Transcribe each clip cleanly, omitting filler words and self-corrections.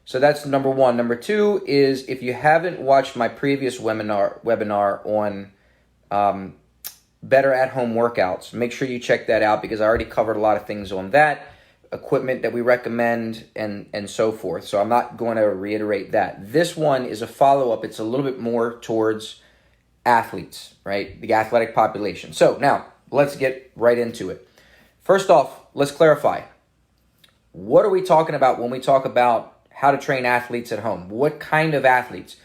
So that's number one. Number two is, if you haven't watched my previous webinar on better at-home workouts, make sure you check that out, because I already covered a lot of things on that, equipment that we recommend, and so forth. So I'm not going to reiterate that. This one is a follow-up. It's a little bit more towards athletes, right? The athletic population. So now let's get right into it. First off, let's clarify. What are we talking about when we talk about how to train athletes at home? What kind of athletes?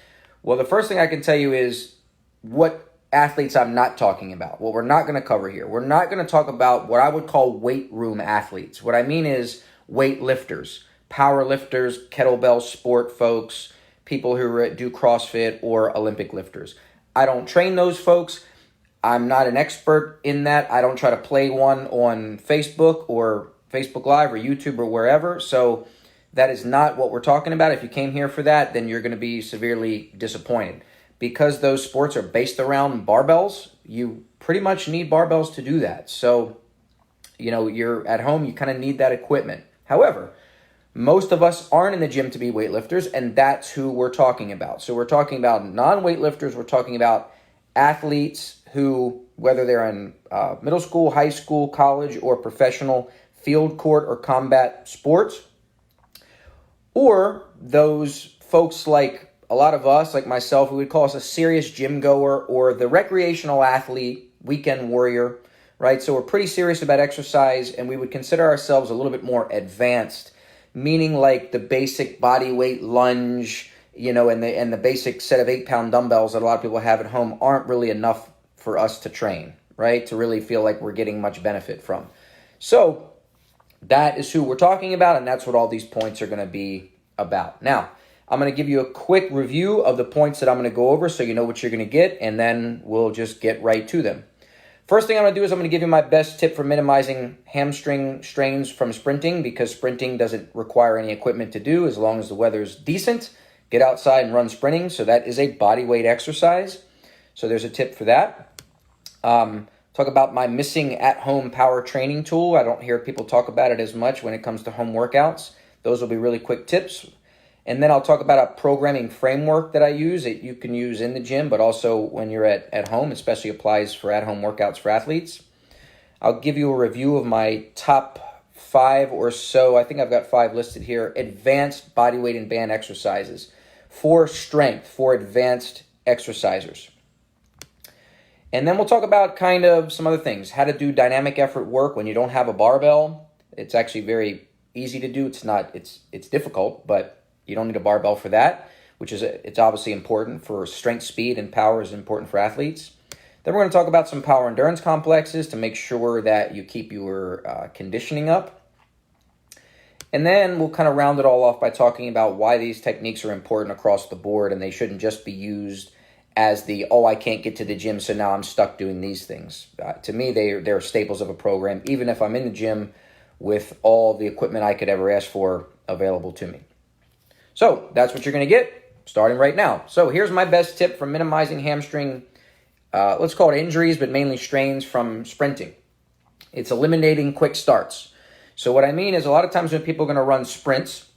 Well, the first thing I can tell you is what athletes I'm not talking about. What we're not going to cover here. We're not going to talk about what I would call weight room athletes. What I mean is weight lifters, power lifters, kettlebell sport folks, people who do CrossFit, or Olympic lifters. I don't train those folks. I'm not an expert in that. I don't try to play one on Facebook or Facebook Live or YouTube or wherever. So that is not what we're talking about. If you came here for that, then you're going to be severely disappointed. Because those sports are based around barbells, you pretty much need barbells to do that. So, you're at home, you kind of need that equipment. However, most of us aren't in the gym to be weightlifters, and that's who we're talking about. So we're talking about non-weightlifters. We're talking about athletes who, whether they're in middle school, high school, college, or professional field, court, or combat sports, or those folks like a lot of us, like myself, who would call us a serious gym goer, or the recreational athlete, weekend warrior, right? So we're pretty serious about exercise, and we would consider ourselves a little bit more advanced, meaning like the basic body weight lunge, and the basic set of 8-pound dumbbells that a lot of people have at home aren't really enough for us to train, right? To really feel like we're getting much benefit from. So that is who we're talking about, and that's what all these points are going to be about. Now, I'm going to give you a quick review of the points that I'm going to go over so you know what you're going to get, and then we'll just get right to them. First thing I'm going to do is I'm going to give you my best tip for minimizing hamstring strains from sprinting, because sprinting doesn't require any equipment to do as long as the weather's decent. Get outside and run sprinting. So that is a body weight exercise. So there's a tip for that. Talk about my missing at-home power training tool. I don't hear people talk about it as much when it comes to home workouts. Those will be really quick tips. And then I'll talk about a programming framework that I use that you can use in the gym, but also when you're at home, especially applies for at-home workouts for athletes. I'll give you a review of my top 5 or so, I think I've got 5 listed here, advanced bodyweight and band exercises for strength, for advanced exercisers. And then we'll talk about kind of some other things, how to do dynamic effort work when you don't have a barbell. It's actually very easy to do. It's difficult, but you don't need a barbell for that, it's obviously important for strength, speed, and power is important for athletes. Then we're going to talk about some power endurance complexes to make sure that you keep your conditioning up. And then we'll kind of round it all off by talking about why these techniques are important across the board, and they shouldn't just be used as I can't get to the gym, so now I'm stuck doing these things. To me, they're staples of a program, even if I'm in the gym with all the equipment I could ever ask for available to me. So that's what you're going to get starting right now. So here's my best tip for minimizing hamstring, let's call it injuries, but mainly strains from sprinting. It's eliminating quick starts. So what I mean is, a lot of times when people are going to run sprints,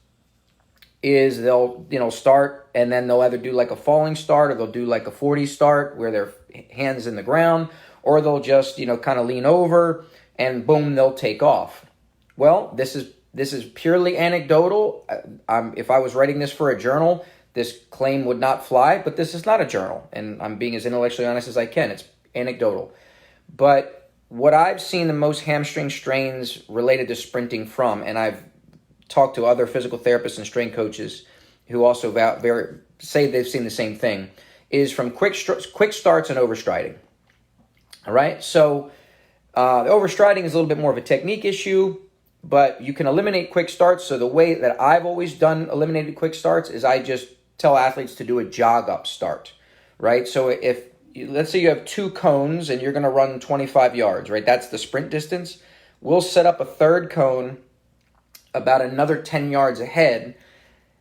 is they'll start, and then they'll either do like a falling start, or they'll do like a 40 start where their hands in the ground, or they'll just kind of lean over and boom, they'll take off. Well, this is purely anecdotal. If I was writing this for a journal, this claim would not fly, but this is not a journal, and I'm being as intellectually honest as I can. It's anecdotal. But what I've seen the most hamstring strains related to sprinting from, and I've talked to other physical therapists and strength coaches who also say they've seen the same thing, is from quick starts and overstriding. All right, so the overstriding is a little bit more of a technique issue, but you can eliminate quick starts. So the way that I've always eliminated quick starts is I just tell athletes to do a jog up start, right? So let's say you have 2 cones and you're going to run 25 yards, right? That's the sprint distance. We'll set up a third cone about another 10 yards ahead.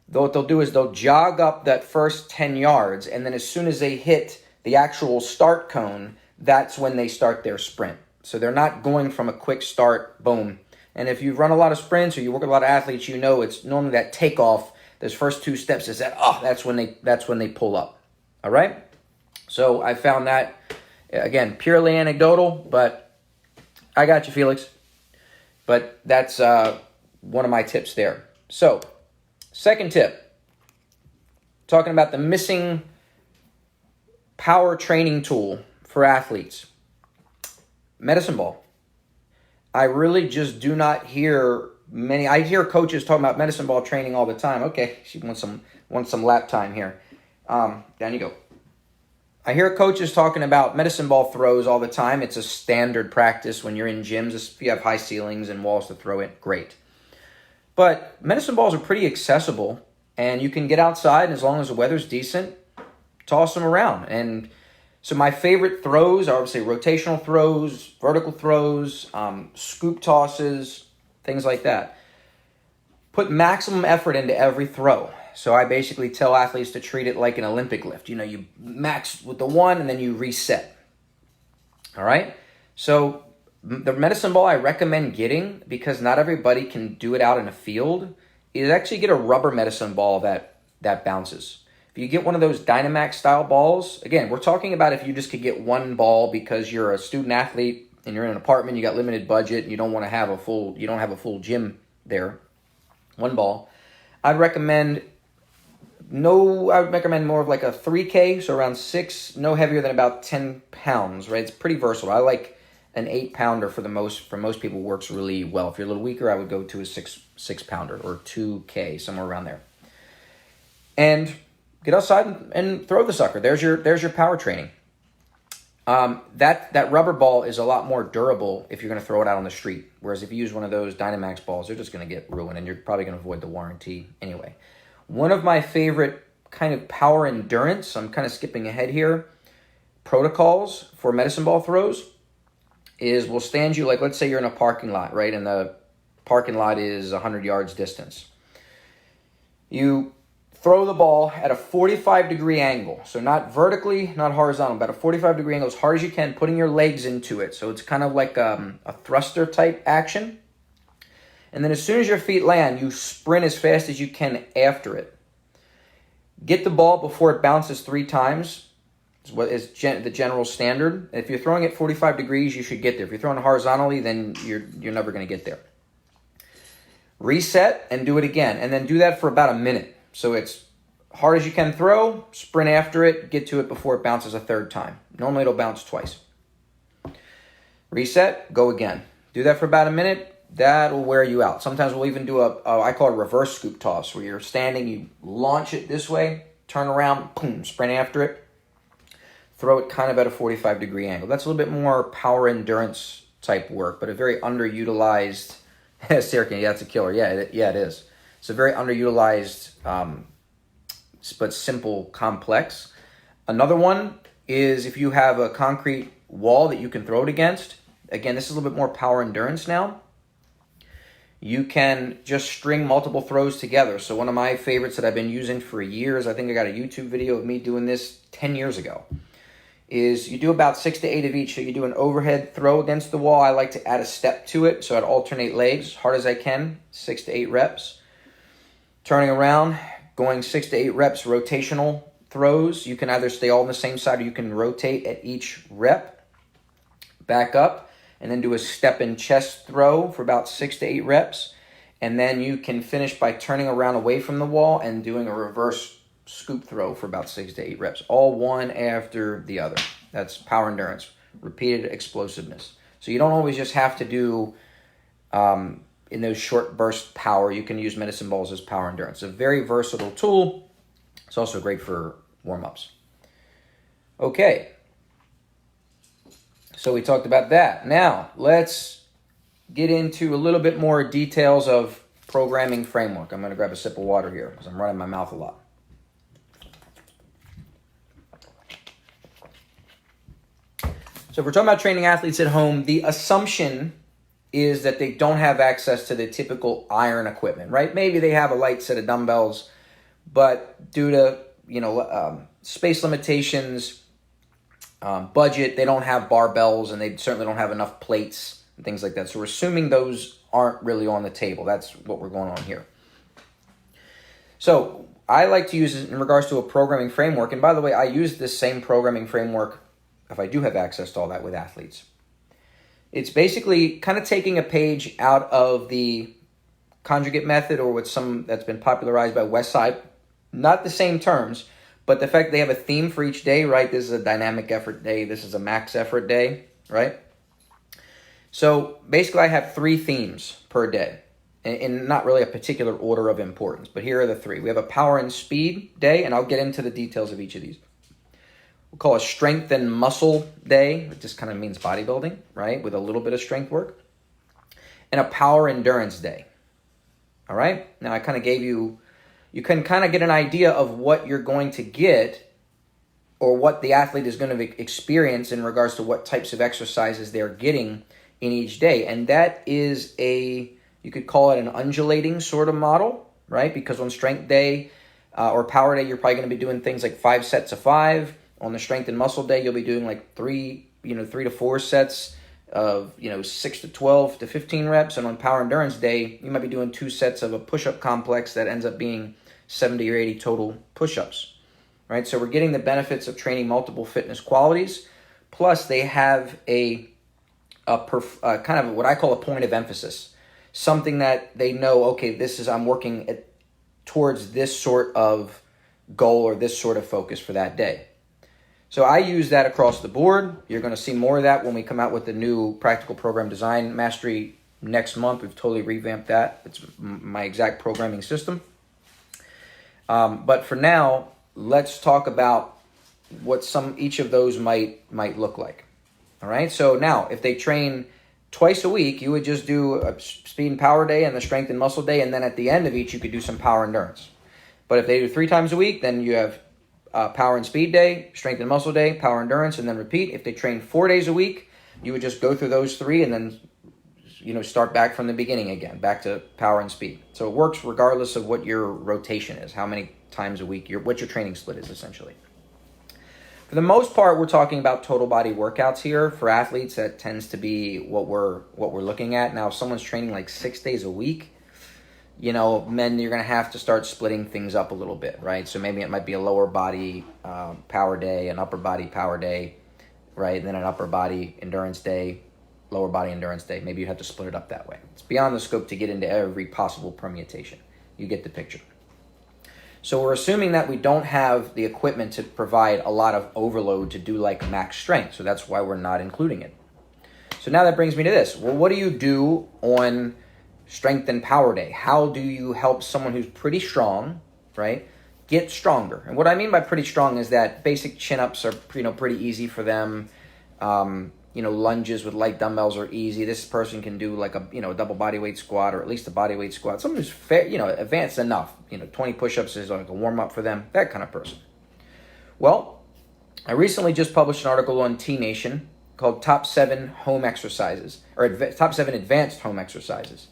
What they'll do is they'll jog up that first 10 yards, and then as soon as they hit the actual start cone, that's when they start their sprint. So they're not going from a quick start, boom. And if you run a lot of sprints or you work with a lot of athletes, it's normally that takeoff those first 2 steps is that's when they pull up. All right. So I found that, again, purely anecdotal, but I got you, Felix. But that's one of my tips there. So, second tip, talking about the missing power training tool for athletes, medicine ball. I really just do not hear many. I hear coaches talking about medicine ball training all the time. Okay, she wants some lap time here. Down you go. I hear coaches talking about medicine ball throws all the time. It's a standard practice when you're in gyms. If you have high ceilings and walls to throw it, great. But medicine balls are pretty accessible, and you can get outside, and as long as the weather's decent, toss them around. And so my favorite throws are, obviously, rotational throws, vertical throws, scoop tosses, things like that. Put maximum effort into every throw. So I basically tell athletes to treat it like an Olympic lift. You max with the one and then you reset. All right? So the medicine ball I recommend getting, because not everybody can do it out in a field, is actually get a rubber medicine ball that bounces. If you get one of those Dynamax style balls, again, we're talking about if you just could get one ball because you're a student athlete and you're in an apartment, you got limited budget, and you don't have a full gym there. One ball. I'd recommend more of like a 3K, so around 6, no heavier than about 10 pounds, right? It's pretty versatile. I like an 8-pounder for most people, works really well. If you're a little weaker, I would go to a 6-pounder or 2K, somewhere around there. And get outside and throw the sucker. There's your power training. That rubber ball is a lot more durable if you're going to throw it out on the street. Whereas if you use one of those Dynamax balls, they're just going to get ruined, and you're probably going to avoid the warranty anyway. One of my favorite kind of power endurance, I'm kind of skipping ahead here, protocols for medicine ball throws is we'll stand you, like let's say you're in a parking lot, right? And the parking lot is 100 yards distance. You throw the ball at a 45-degree angle. So not vertically, not horizontal, but a 45-degree angle as hard as you can, putting your legs into it. So it's kind of like a thruster type action. And then as soon as your feet land, you sprint as fast as you can after it. Get the ball before it bounces 3 times, is what is the general standard. If you're throwing it 45 degrees, you should get there. If you're throwing horizontally, then you're never going to get there. Reset and do it again. And then do that for about a minute. So it's hard as you can throw, sprint after it, get to it before it bounces a 3rd time. Normally it'll bounce twice. Reset, go again. Do that for about a minute. That will wear you out. Sometimes we'll even do I call it a reverse scoop toss, where you're standing, you launch it this way, turn around, boom, sprint after it, throw it kind of at a 45-degree angle. That's a little bit more power endurance type work, but a very underutilized. Sarah, that's a killer. Yeah, it is. It's a very underutilized, but simple complex. Another one is if you have a concrete wall that you can throw it against. Again, this is a little bit more power endurance now. You can just string multiple throws together. So one of my favorites that I've been using for years, I think I got a YouTube video of me doing this 10 years ago, is you do about 6 to 8 of each. So you do an overhead throw against the wall. I like to add a step to it, so I'd alternate legs as hard as I can, 6 to 8 reps. Turning around, going 6 to 8 reps, rotational throws. You can either stay all on the same side or you can rotate at each rep. Back up. And then do a step and chest throw for about 6 to 8 reps. And then you can finish by turning around away from the wall and doing a reverse scoop throw for about 6 to 8 reps. All one after the other. That's power endurance. Repeated explosiveness. So you don't always just have to do, in those short burst power, you can use medicine balls as power endurance. It's a very versatile tool. It's also great for warm-ups. Okay. So we talked about that. Now, let's get into a little bit more details of programming framework. I'm going to grab a sip of water here because I'm running my mouth a lot. So if we're talking about training athletes at home, the assumption is that they don't have access to the typical iron equipment, right? Maybe they have a light set of dumbbells, but due to, space limitations, budget, they don't have barbells, and they certainly don't have enough plates and things like that. So we're assuming those aren't really on the table. That's what we're going on here. So I like to use it in regards to a programming framework. And by the way, I use this same programming framework if I do have access to all that with athletes. It's basically kind of taking a page out of the conjugate method, or with some that's been popularized by Westside. Not the same terms, but the fact they have a theme for each day, right? This is a dynamic effort day. This is a max effort day, right? So basically I have 3 themes per day, in not really a particular order of importance, but here are the 3. We have a power and speed day, and I'll get into the details of each of these. We'll call a strength and muscle day. It just kind of means bodybuilding, right? With a little bit of strength work. And a power endurance day. All right? Now I kind of gave you can kind of get an idea of what you're going to get, or what the athlete is going to experience in regards to what types of exercises they're getting in each day. And that is you could call it an undulating sort of model, right? Because on strength day or power day, you're probably going to be doing things like 5 sets of 5. On the strength and muscle day, you'll be doing like 3 to 4 sets of 6 to 12 to 15 reps. And on power endurance day, you might be doing 2 sets of a push-up complex that ends up being 70 or 80 total push-ups, right? So we're getting the benefits of training multiple fitness qualities. Plus, they have a kind of what I call a point of emphasis, something that they know, okay, I'm working towards this sort of goal or this sort of focus for that day. So I use that across the board. You're going to see more of that when we come out with the new Practical Program Design Mastery next month. We've totally revamped that. It's my exact programming system. But for now, let's talk about what each of those might look like. All right. So now, if they train twice a week, you would just do a speed and power day and the strength and muscle day, and then at the end of each, you could do some power endurance. But if they do 3 times a week, then you have power and speed day, strength and muscle day, power endurance, and then repeat. If they train 4 days a week, you would just go through those 3 and then start back from the beginning again, back to power and speed. So it works regardless of what your rotation is, how many times a week, what your training split is essentially. For the most part, we're talking about total body workouts here. For athletes, that tends to be what we're looking at. Now, if someone's training like 6 days a week, men, you're going to have to start splitting things up a little bit, right? So maybe it might be a lower body power day, an upper body power day, right? And then an upper body endurance day, lower body endurance day. Maybe you have to split it up that way. It's beyond the scope to get into every possible permutation. You get the picture. So we're assuming that we don't have the equipment to provide a lot of overload to do like max strength. So that's why we're not including it. So now that brings me to this. Well, what do you do on strength and power day? How do you help someone who's pretty strong, right, get stronger? And what I mean by pretty strong is that basic chin-ups are pretty easy for them. Lunges with light dumbbells are easy. This person can do like a double body weight squat, or at least a body weight squat. Someone who's advanced enough. 20 push-ups is like a warm-up for them. That kind of person. Well, I recently just published an article on T Nation called Top 7 Home Exercises, or Top 7 Advanced Home Exercises.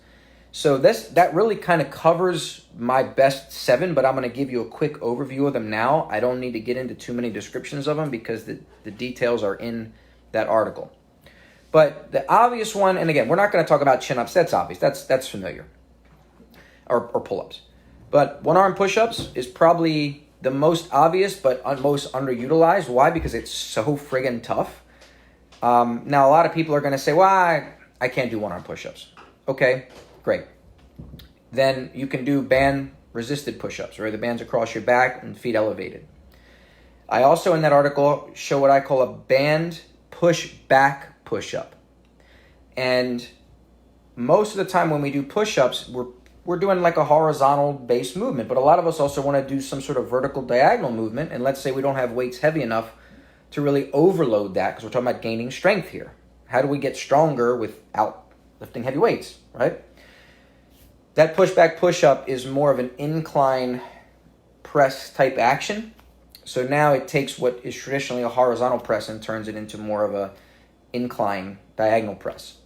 So that really kind of covers my best 7, but I'm going to give you a quick overview of them now. I don't need to get into too many descriptions of them because the details are in that article. But the obvious one, and again, we're not going to talk about chin-ups. That's obvious. That's familiar. Or pull-ups. But one-arm push-ups is probably the most obvious but most underutilized. Why? Because it's so friggin' tough. Now, a lot of people are going to say, well, I can't do one-arm push-ups. Okay, great. Then you can do band-resisted push-ups, where the band's across your back and feet elevated. I also, in that article, show what I call a band push-back push-up. And most of the time when we do push-ups, we're doing like a horizontal-based movement, but a lot of us also want to do some sort of vertical diagonal movement, and let's say we don't have weights heavy enough to really overload that, because we're talking about gaining strength here. How do we get stronger without lifting heavy weights, right? That push-back push-up is more of an incline press type action. So now it takes what is traditionally a horizontal press and turns it into more of a incline diagonal press.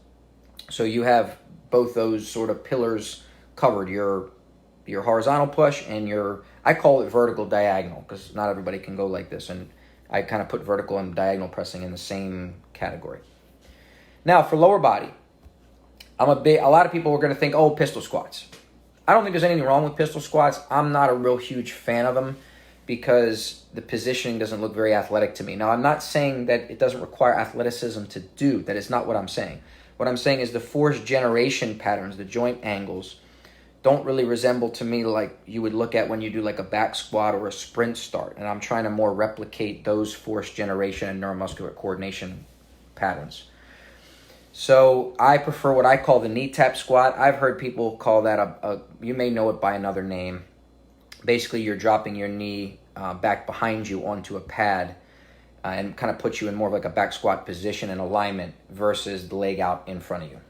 So you have both those sort of pillars covered, your horizontal push and I call it vertical diagonal, because not everybody can go like this, and I kind of put vertical and diagonal pressing in the same category. Now for lower body, a lot of people are going to think, pistol squats. I don't think there's anything wrong with pistol squats. I'm not a real huge fan of them because the positioning doesn't look very athletic to me. Now, I'm not saying that it doesn't require athleticism to do. That is not what I'm saying. What I'm saying is the force generation patterns, the joint angles, don't really resemble to me like you would look at when you do like a back squat or a sprint start. And I'm trying to more replicate those force generation and neuromuscular coordination patterns. So I prefer what I call the knee tap squat. I've heard people call that you may know it by another name. Basically, you're dropping your knee back behind you onto a pad and kind of puts you in more of like a back squat position and alignment versus the leg out in front of you.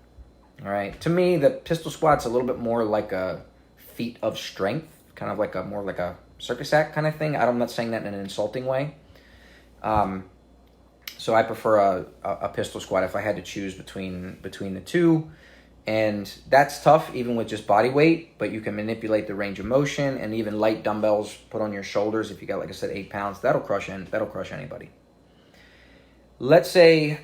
All right. To me, the pistol squat's a little bit more like a feat of strength, kind of like more like a circus act kind of thing. I'm not saying that in an insulting way. So I prefer a pistol squat if I had to choose between the two. And that's tough even with just body weight, but you can manipulate the range of motion, and even light dumbbells put on your shoulders. If you got, like I said, 8 pounds, that'll crush anybody. Let's say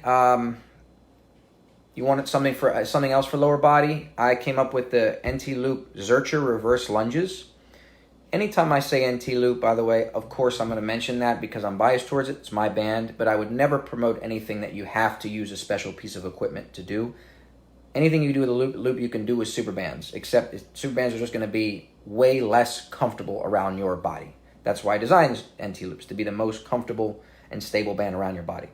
you wanted something else for lower body. I came up with the NT Loop Zercher reverse lunges. Anytime I say NT Loop, by the way, of course I'm going to mention that because I'm biased towards it. It's my band, but I would never promote anything that you have to use a special piece of equipment to do. Anything you do with a loop you can do with super bands, except super bands are just going to be way less comfortable around your body. That's why I designed NT Loops, to be the most comfortable and stable band around your body.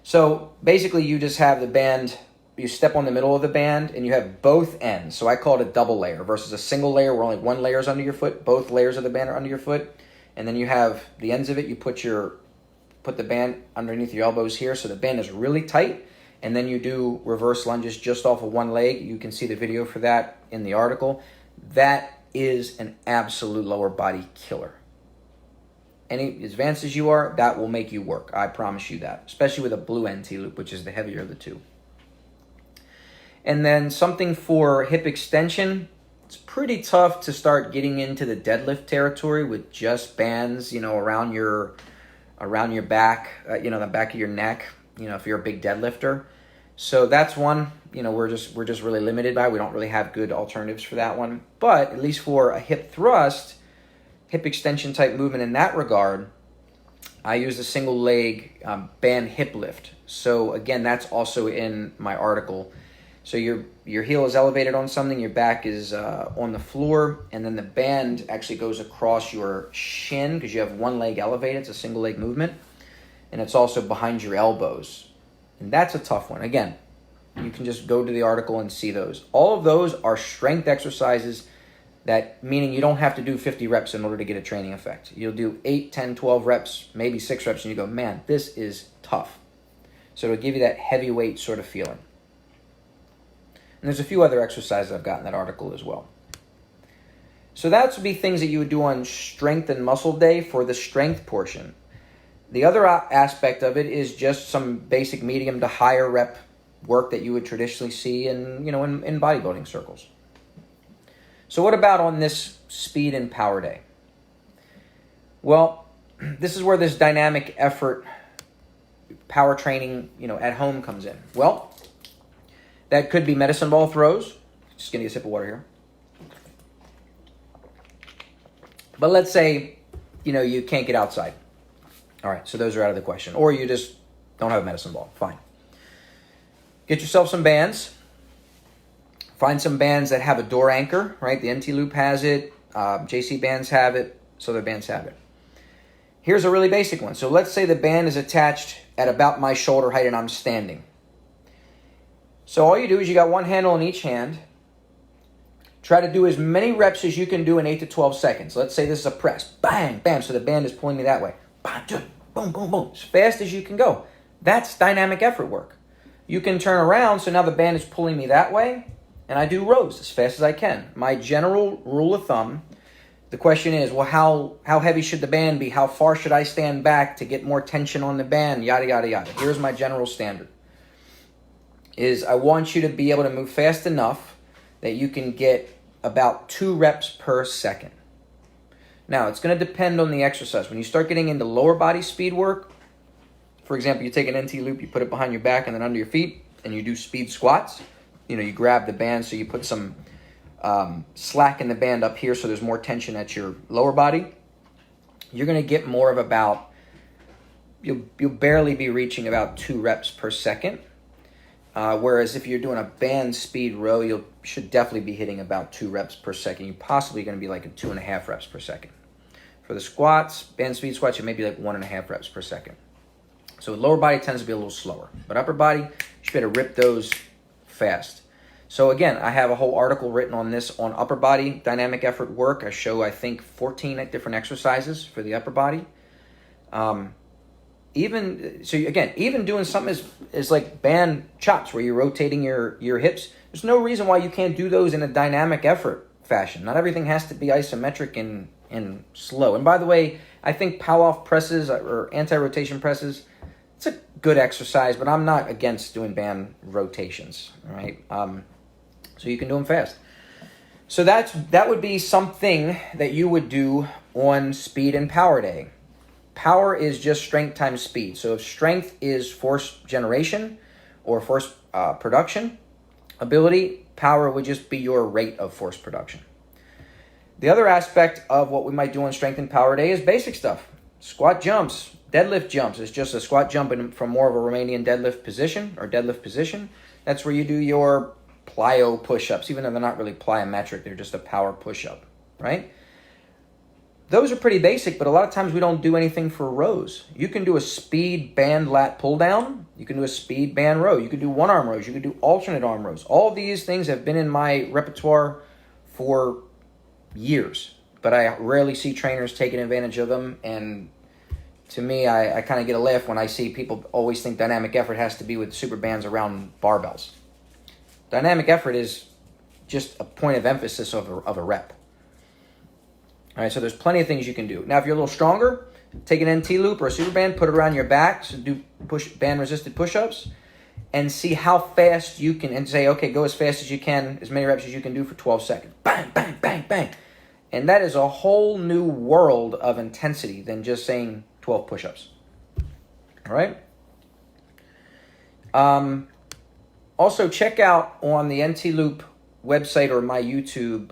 So basically you just have the band, you step on the middle of the band and you have both ends. So I call it a double layer versus a single layer where only one layer is under your foot. Both layers of the band are under your foot. And then you have the ends of it, you put the band underneath your elbows here so the band is really tight. And then you do reverse lunges just off of one leg. You can see the video for that in the article. That is an absolute lower body killer. Any as advanced as you are, that will make you work. I promise you that. Especially with a blue NT Loop, which is the heavier of the two. And then something for hip extension. It's pretty tough to start getting into the deadlift territory with just bands, around your back, the back of your neck, if you're a big deadlifter. So that's one, we're just really limited by. We don't really have good alternatives for that one. But at least for a hip thrust, hip extension type movement in that regard, I use the single leg band hip lift. So again, that's also in my article. So your heel is elevated on something, your back is on the floor, and then the band actually goes across your shin because you have one leg elevated. It's a single leg movement. And it's also behind your elbows. And that's a tough one. Again, you can just go to the article and see those. All of those are strength exercises, meaning you don't have to do 50 reps in order to get a training effect. You'll do 8, 10, 12 reps, maybe 6 reps, and you go, man, this is tough. So it'll give you that heavyweight sort of feeling. And there's a few other exercises I've got in that article as well. So that would be things that you would do on strength and muscle day for the strength portion. The other aspect of it is just some basic medium to higher rep work that you would traditionally see in bodybuilding circles. So what about on this speed and power day? Well, this is where this dynamic effort power training, at home comes in. Well, that could be medicine ball throws. Just give me a sip of water here. But let's say, you can't get outside. All right, so those are out of the question. Or you just don't have a medicine ball. Fine. Get yourself some bands. Find some bands that have a door anchor, right? The NT Loop has it. JC bands have it. So other bands have it. Here's a really basic one. So let's say the band is attached at about my shoulder height and I'm standing. So all you do is you got one handle in each hand. Try to do as many reps as you can do in 8 to 12 seconds. Let's say this is a press. Bang, bam. So the band is pulling me that way. Boom, boom, boom. As fast as you can go. That's dynamic effort work. You can turn around, so now the band is pulling me that way, and I do rows as fast as I can. My general rule of thumb, the question is, well, how heavy should the band be? How far should I stand back to get more tension on the band? Yada, yada, yada. Here's my general standard. I want you to be able to move fast enough that you can get about 2 reps per second. Now, it's going to depend on the exercise. When you start getting into lower body speed work, for example, you take an NT Loop, you put it behind your back and then under your feet, and you do speed squats. You grab the band, so you put some slacken the band up here so there's more tension at your lower body, you're going to get more of about, you'll barely be reaching about 2 reps per second. Whereas if you're doing a band speed row, you should definitely be hitting about 2 reps per second. You're possibly going to be like at 2.5 reps per second. For the squats, band speed squats, you may be like 1.5 reps per second. So lower body tends to be a little slower, but upper body, you should be able to rip those fast. So again, I have a whole article written on this on upper body dynamic effort work. I show, I think, 14 different exercises for the upper body. Even doing something is like band chops where you're rotating your hips. There's no reason why you can't do those in a dynamic effort fashion. Not everything has to be isometric and slow. And by the way, I think pow-off presses or anti-rotation presses, it's a good exercise, but I'm not against doing band rotations, all right? So you can do them fast. So that would be something that you would do on speed and power day. Power is just strength times speed. So if strength is force generation or force production ability, power would just be your rate of force production. The other aspect of what we might do on strength and power day is basic stuff. Squat jumps, deadlift jumps. It's just a squat jump from more of a Romanian deadlift position. That's where you do your plyo push-ups, even though they're not really plyometric. They're just a power push-up, right? Those are pretty basic, but a lot of times we don't do anything for rows. You can do a speed band lat pull down. You can do a speed band row. You can do one arm rows. You can do alternate arm rows. All of these things have been in my repertoire for years, but I rarely see trainers taking advantage of them. And to me, I kind of get a laugh when I see people always think dynamic effort has to be with super bands around barbells. Dynamic effort is just a point of emphasis of a rep. All right, so there's plenty of things you can do. Now, if you're a little stronger, take an NT loop or a super band, put it around your back, so do band resisted push-ups, and see how fast you can, and say, okay, go as fast as you can, as many reps as you can do for 12 seconds. Bang, bang, bang, bang. And that is a whole new world of intensity than just saying 12 push-ups. All right? Also, check out on the NT Loop website or my YouTube,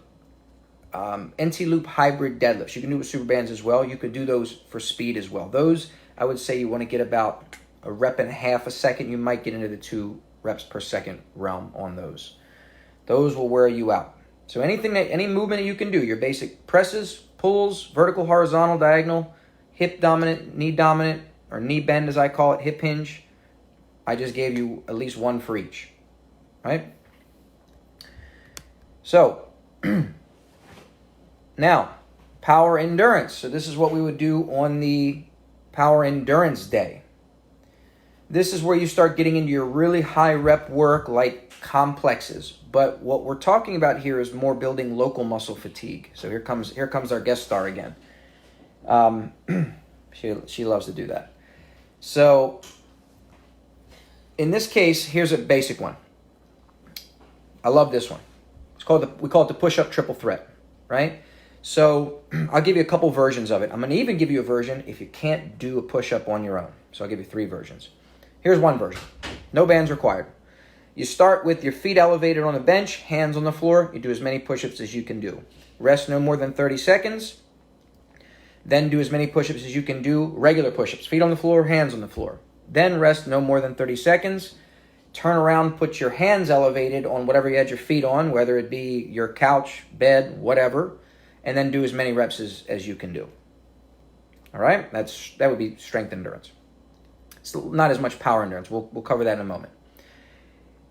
NT Loop hybrid deadlifts. You can do it with super bands as well. You could do those for speed as well. Those, I would say you want to get about 1.5 reps a second. You might get into the 2 reps per second realm on those. Those will wear you out. So any movement that you can do, your basic presses, pulls, vertical, horizontal, diagonal, hip dominant, or knee bend as I call it, hip hinge. I just gave you at least one for each, right? So, now, power endurance. So this is what we would do on the power endurance day. This is where you start getting into your really high rep work like complexes. But what we're talking about here is more building local muscle fatigue. So here comes our guest star again. She loves to do that. So in this case, here's a basic one. I love this one. We call it the push-up triple threat, right? So I'll give you a couple versions of it. I'm going to even give you a version if you can't do a push-up on your own. So I'll give you 3 versions. Here's one version. No bands required. You start with your feet elevated on the bench, hands on the floor. You do as many push-ups as you can do. Rest no more than 30 seconds. Then do as many push-ups as you can do, regular push-ups. Feet on the floor, hands on the floor. Then rest no more than 30 seconds. Turn around, put your hands elevated on whatever you had your feet on, whether it be your couch, bed, whatever, and then do as many reps as you can do. All right? That would be strength endurance. It's not as much power endurance. We'll cover that in a moment.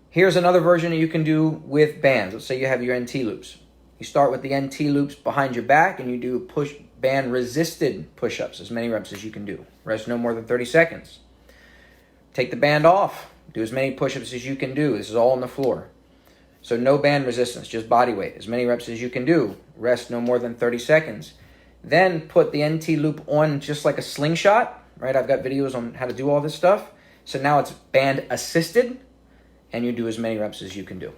Here's another version that you can do with bands. Let's say you have your NT loops. You start with the NT loops behind your back, and you do push band resisted push-ups, as many reps as you can do. Rest no more than 30 seconds. Take the band off. Do as many push-ups as you can do. This is all on the floor. So no band resistance, just body weight. As many reps as you can do. Rest no more than 30 seconds. Then put the NT loop on just like a slingshot, right? I've got videos on how to do all this stuff. So now it's band assisted, and you do as many reps as you can do.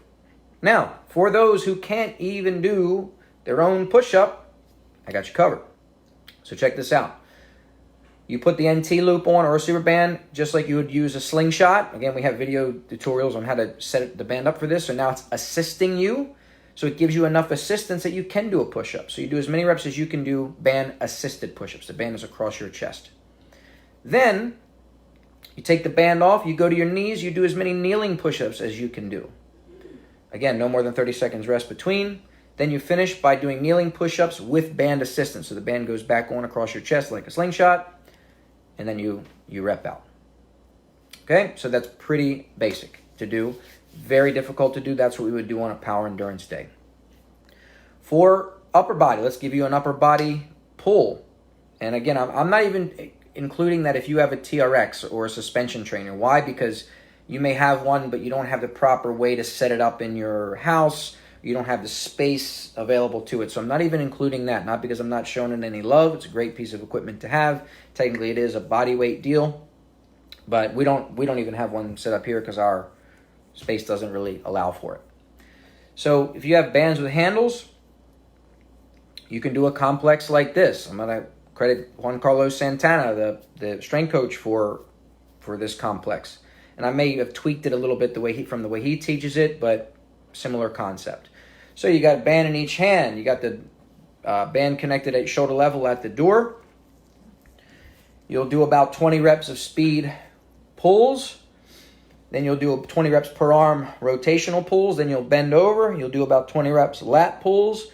Now, for those who can't even do their own push-up, I got you covered. So check this out. You put the NT loop on or a super band just like you would use a slingshot. Again, we have video tutorials on how to set the band up for this. So now it's assisting you. So it gives you enough assistance that you can do a push-up. So you do as many reps as you can do band-assisted push-ups. The band is across your chest. Then you take the band off, you go to your knees, you do as many kneeling push-ups as you can do. Again, no more than 30 seconds rest between. Then you finish by doing kneeling push-ups with band assistance. So the band goes back on across your chest like a slingshot, and then you rep out. Okay, so that's pretty basic to do. Very difficult to do. That's what we would do on a power endurance day. For upper body, let's give you an upper body pull. And again, I'm not even including that if you have a TRX or a suspension trainer. Why? Because you may have one, but you don't have the proper way to set it up in your house. You don't have the space available to it. So I'm not even including that. Not because I'm not showing it any love. It's a great piece of equipment to have. Technically, it is a body weight deal. But we don't even have one set up here because our space doesn't really allow for it. So if you have bands with handles, you can do a complex like this. I'm going to credit Juan Carlos Santana, the strength coach, for this complex. And I may have tweaked it a little bit from the way he teaches it, but similar concept. So you got a band in each hand. You got the band connected at shoulder level at the door. You'll do about 20 reps of speed pulls. Then you'll do 20 reps per arm rotational pulls. Then you'll bend over. You'll do about 20 reps lat pulls.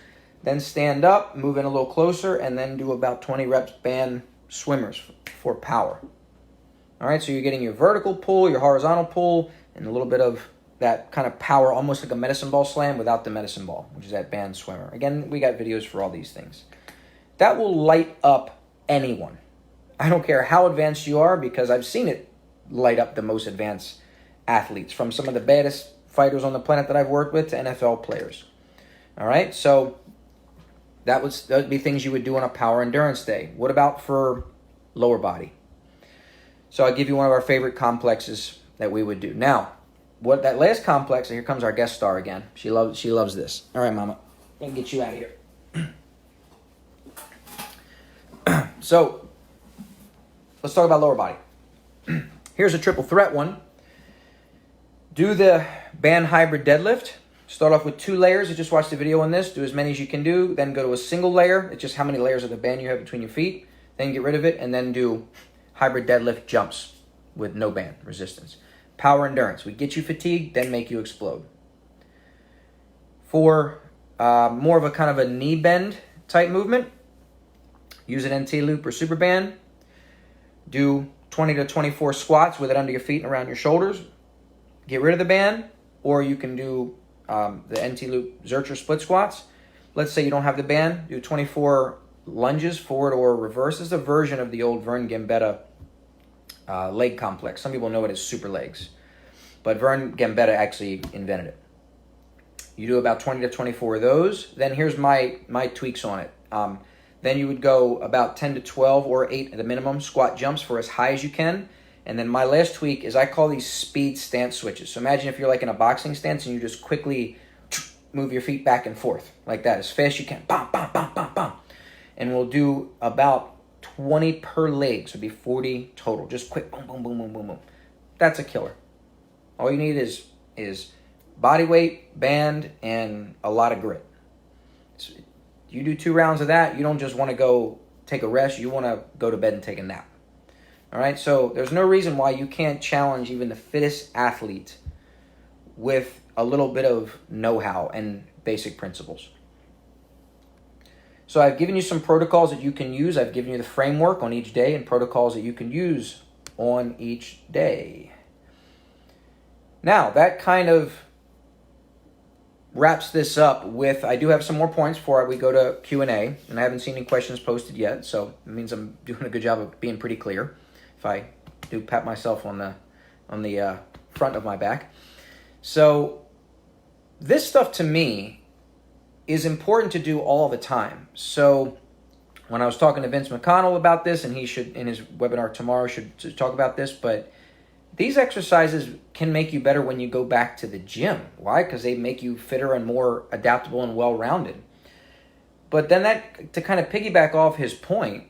Then stand up, move in a little closer, and then do about 20 reps band swimmers for power. All right, so you're getting your vertical pull, your horizontal pull, and a little bit of that kind of power, almost like a medicine ball slam without the medicine ball, which is that band swimmer. Again, we got videos for all these things. That will light up anyone. I don't care how advanced you are, because I've seen it light up the most advanced athletes, from some of the baddest fighters on the planet that I've worked with to NFL players. All right, so that would be things you would do on a power endurance day. What about for lower body? So I'll give you one of our favorite complexes that we would do. Now, what that last complex, and here comes our guest star again. She loves this. All right, Mama, let me get you out of here. So let's talk about lower body. Here's a triple threat one. Do the band hybrid deadlift. Start off with 2 layers. You just watch the video on this. Do as many as you can do. Then go to a single layer. It's just how many layers of the band you have between your feet. Then get rid of it, and then do hybrid deadlift jumps with no band resistance. Power endurance. We get you fatigued, then make you explode. For more of a kind of a knee bend type movement, use an NT loop or super band. Do 20 to 24 squats with it under your feet and around your shoulders. Get rid of the band, or you can do the NT loop Zercher split squats. Let's say you don't have the band. Do 24 lunges, forward or reverse. This is a version of the old Vern Gambetta leg complex. Some people know it as super legs, but Vern Gambetta actually invented it. You do about 20 to 24 of those. Then here's my tweaks on it. Then you would go about 10 to 12 or 8 at the minimum squat jumps for as high as you can. And then my last tweak is I call these speed stance switches. So imagine if you're like in a boxing stance and you just quickly move your feet back and forth like that as fast as you can. Bam, bam, bam, bam, bam. And we'll do about 20 per leg, so it'd be 40 total. Just quick, boom, boom, boom, boom, boom, boom. That's a killer. All you need is body weight, band, and a lot of grit. So you do 2 rounds of that, you don't just want to go take a rest, you want to go to bed and take a nap. All right, so there's no reason why you can't challenge even the fittest athlete with a little bit of know-how and basic principles. So I've given you some protocols that you can use. I've given you the framework on each day and protocols that you can use on each day. Now, that kind of wraps this up with, I do have some more points before we go to Q&A, and I haven't seen any questions posted yet, so it means I'm doing a good job of being pretty clear. If I do pat myself on the front of my back. So this stuff to me is important to do all the time. So when I was talking to Vince McConnell about this, and he should, in his webinar tomorrow, should talk about this, but these exercises can make you better when you go back to the gym. Why? Because they make you fitter and more adaptable and well-rounded. But then that, to kind of piggyback off his point,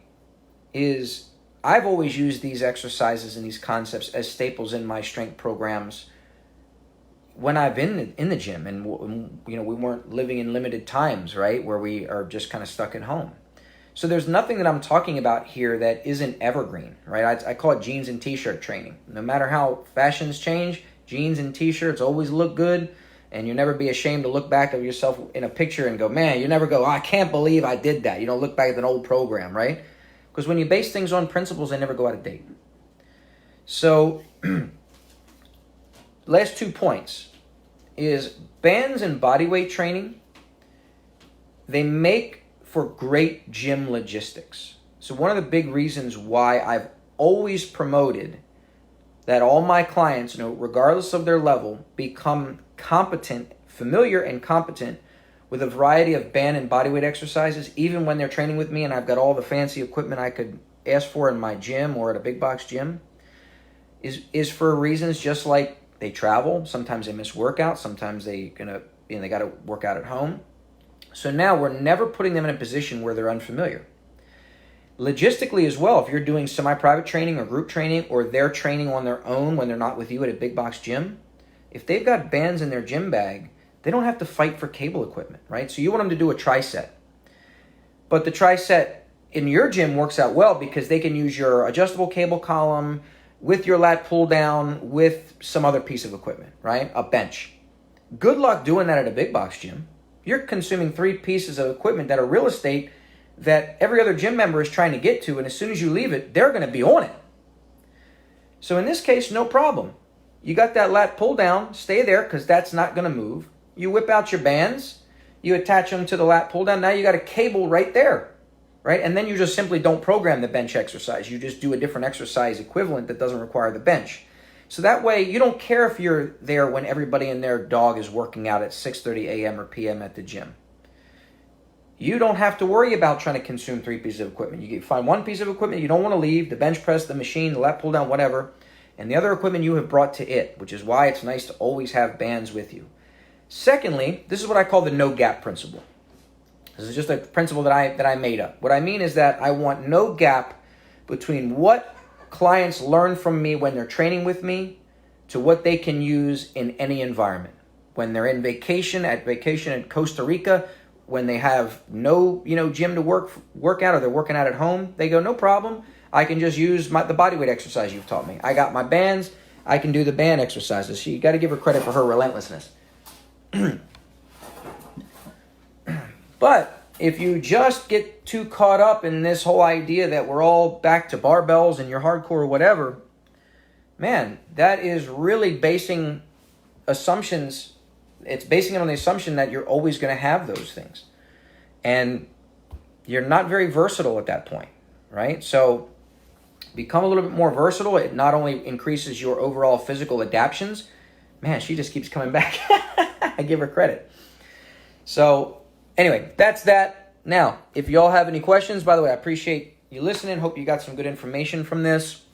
is I've always used these exercises and these concepts as staples in my strength programs when I've been in the gym, and we weren't living in limited times, right, where we are just kind of stuck at home. So there's nothing that I'm talking about here that isn't evergreen, right? I call it jeans and t-shirt training. No matter how fashions change, jeans and t-shirts always look good, and you'll never be ashamed to look back at yourself in a picture and go, man, you never go, I can't believe I did that. You don't look back at an old program, right? Because when you base things on principles, they never go out of date. So last 2 points is bands and bodyweight training. They make for great gym logistics. So one of the big reasons why I've always promoted that all my clients, regardless of their level, become competent, familiar and competent with a variety of band and bodyweight exercises, even when they're training with me and I've got all the fancy equipment I could ask for in my gym or at a big box gym, is for reasons just like they travel. Sometimes they miss workouts. Sometimes they got to work out at home. So now we're never putting them in a position where they're unfamiliar. Logistically as well, if you're doing semi-private training or group training, or they're training on their own when they're not with you at a big box gym, if they've got bands in their gym bag, they don't have to fight for cable equipment, right? So you want them to do a tri-set. But the tri-set in your gym works out well because they can use your adjustable cable column with your lat pull down with some other piece of equipment, right? A bench. Good luck doing that at a big box gym. You're consuming 3 pieces of equipment that are real estate that every other gym member is trying to get to, and as soon as you leave it, they're going to be on it. So in this case, no problem. You got that lat pull down, stay there because that's not going to move. You whip out your bands, you attach them to the lat pull down. Now you got a cable right there, right? And then you just simply don't program the bench exercise. You just do a different exercise equivalent that doesn't require the bench. So that way, you don't care if you're there when everybody and their dog is working out at 6:30 a.m. or p.m. at the gym. You don't have to worry about trying to consume 3 pieces of equipment. You find 1 piece of equipment you don't want to leave, the bench press, the machine, the lat pull down, whatever, and the other equipment you have brought to it, which is why it's nice to always have bands with you. Secondly, this is what I call the no gap principle. This is just a principle that I made up. What I mean is that I want no gap between what clients learn from me when they're training with me to what they can use in any environment. When they're in vacation in Costa Rica, when they have no gym to work out, or they're working out at home, they go, no problem. I can just use the bodyweight exercise you've taught me. I got my bands. I can do the band exercises. You got to give her credit for her relentlessness. But if you just get too caught up in this whole idea that we're all back to barbells and you're hardcore or whatever, man, that is really basing assumptions. It's basing it on the assumption that you're always going to have those things. And you're not very versatile at that point, right? So become a little bit more versatile. It not only increases your overall physical adaptions. Man, she just keeps coming back. I give her credit. So anyway, that's that. Now, if y'all have any questions, by the way, I appreciate you listening. Hope you got some good information from this.